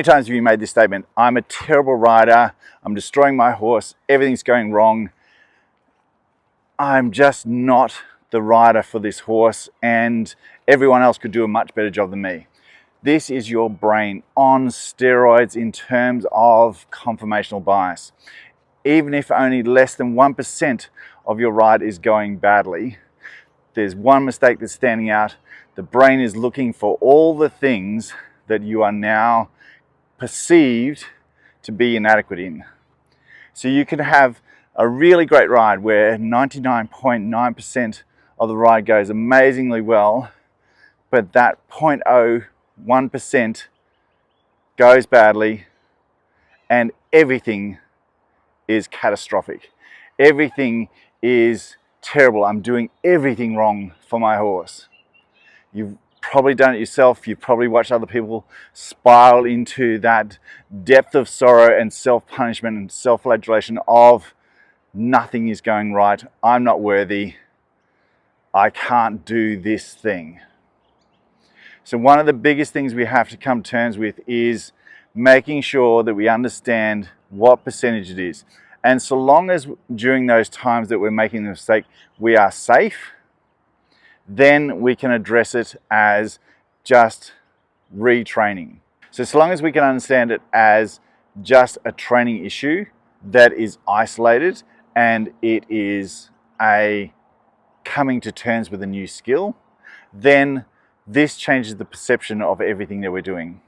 times have you made this statement? I'm a terrible rider. I'm destroying my horse. Everything's going wrong. I'm just not the rider for this horse, and everyone else could do a much better job than me. This is your brain on steroids in terms of confirmational bias. Even if only less than 1% of your ride is going badly, there's one mistake that's standing out. The brain is looking for all the things that you are now perceived to be inadequate in. So you can have a really great ride where 99.9% of the ride goes amazingly well, but that 0.01% goes badly and everything is catastrophic. Everything is terrible. I'm doing everything wrong for my horse. You've probably done it yourself. You've probably watched other people spiral into that depth of sorrow and self-punishment and self-flagellation of nothing is going right. I'm not worthy. I can't do this thing. So one of the biggest things we have to come to terms with is making sure that we understand what percentage it is. And so long as during those times that we're making the mistake, we are safe, then we can address it as just retraining. So long as we can understand it as just a training issue that is isolated and it is a coming to terms with a new skill, then this changes the perception of everything that we're doing.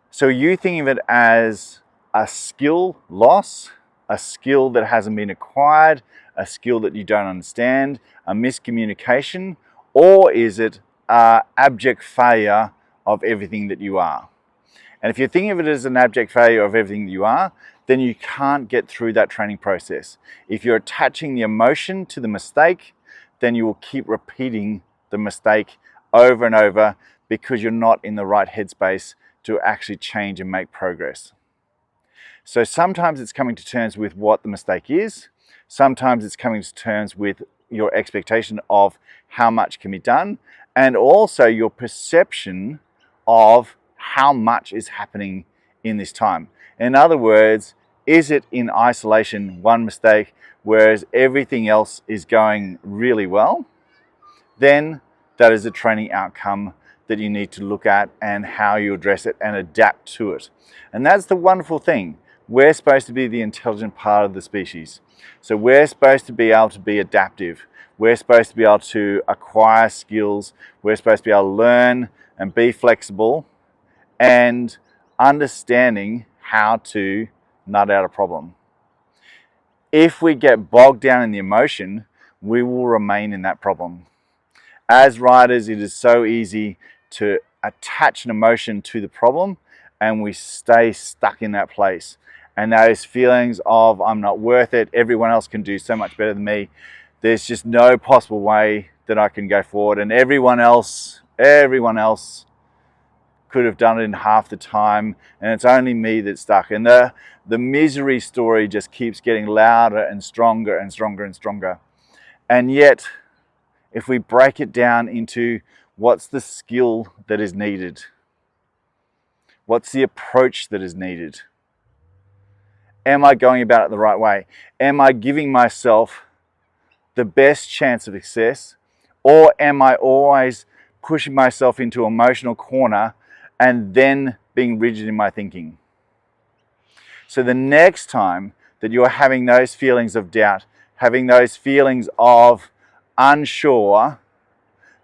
So you think of it as a skill loss, a skill that hasn't been acquired, a skill that you don't understand, a miscommunication, or is it an abject failure of everything that you are? And if you're thinking of it as an abject failure of everything that you are, then you can't get through that training process. If you're attaching the emotion to the mistake, then you will keep repeating the mistake over and over because you're not in the right headspace to actually change and make progress. So sometimes it's coming to terms with what the mistake is. Sometimes it's coming to terms with your expectation of how much can be done, and also your perception of how much is happening in this time. In other words, is it in isolation one mistake, whereas everything else is going really well? Then that is a training outcome that you need to look at and how you address it and adapt to it. And that's the wonderful thing. We're supposed to be the intelligent part of the species. So we're supposed to be able to be adaptive. We're supposed to be able to acquire skills. We're supposed to be able to learn and be flexible and understanding how to nut out a problem. If we get bogged down in the emotion, we will remain in that problem. As riders, it is so easy to attach an emotion to the problem and we stay stuck in that place. And those feelings of I'm not worth it, everyone else can do so much better than me, there's just no possible way that I can go forward, and everyone else could have done it in half the time and it's only me that's stuck. And the misery story just keeps getting louder and stronger and stronger and stronger. And yet, if we break it down into what's the skill that is needed, what's the approach that is needed, am I going about it the right way? Am I giving myself the best chance of success, or am I always pushing myself into an emotional corner and then being rigid in my thinking? So the next time that you're having those feelings of doubt, having those feelings of unsure,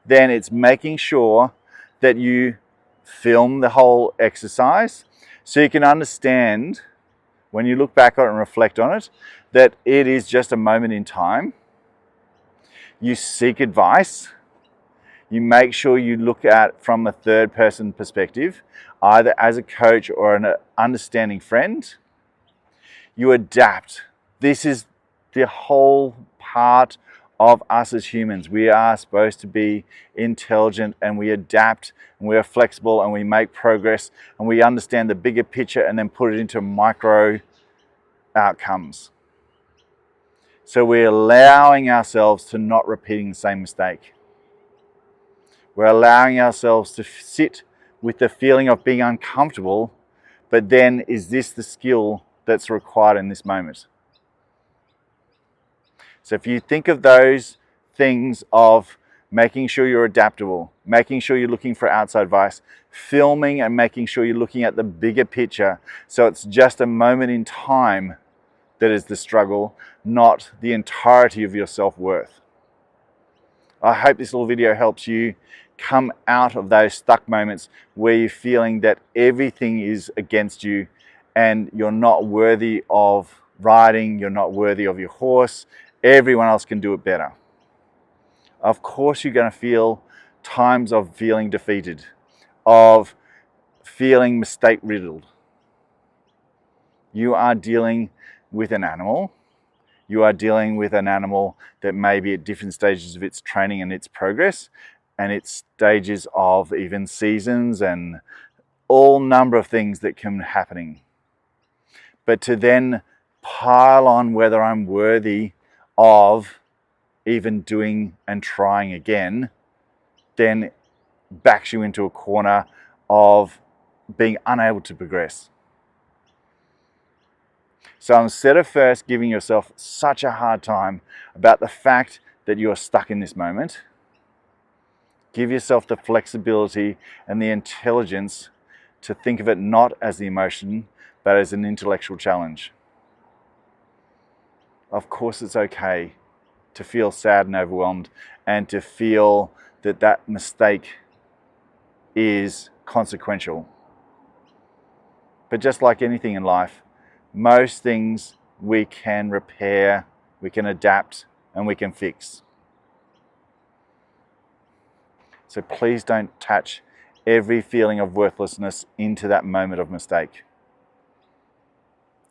then it's making sure that you film the whole exercise so you can understand, when you look back on it and reflect on it, that it is just a moment in time. You seek advice. You make sure you look at it from a third person perspective, either as a coach or an understanding friend. You adapt. This is the whole part of us as humans. We are supposed to be intelligent and we adapt and we are flexible and we make progress and we understand the bigger picture and then put it into micro outcomes. So we're allowing ourselves to not repeating the same mistake. We're allowing ourselves to sit with the feeling of being uncomfortable but then is this the skill that's required in this moment? So if you think of those things of making sure you're adaptable, making sure you're looking for outside advice, filming and making sure you're looking at the bigger picture, so it's just a moment in time that is the struggle, not the entirety of your self-worth. I hope this little video helps you come out of those stuck moments where you're feeling that everything is against you and you're not worthy of riding, you're not worthy of your horse, everyone else can do it better. Of course you're going to feel times of feeling defeated, of feeling mistake riddled. You are dealing with an animal. You are dealing with an animal that may be at different stages of its training and its progress, and its stages of even seasons and all number of things that can be happening. But to then pile on whether I'm worthy of even doing and trying again, then backs you into a corner of being unable to progress. So instead of first giving yourself such a hard time about the fact that you're stuck in this moment, give yourself the flexibility and the intelligence to think of it not as the emotion, but as an intellectual challenge. Of course it's okay to feel sad and overwhelmed and to feel that that mistake is consequential. But just like anything in life, most things we can repair, we can adapt, and we can fix. So please don't attach every feeling of worthlessness into that moment of mistake.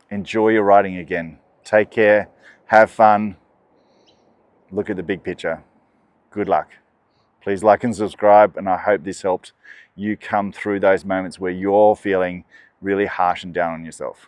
Enjoy your riding again. Take care, have fun, look at the big picture. Good luck. Please like and subscribe, and I hope this helped you come through those moments where you're feeling really harsh and down on yourself.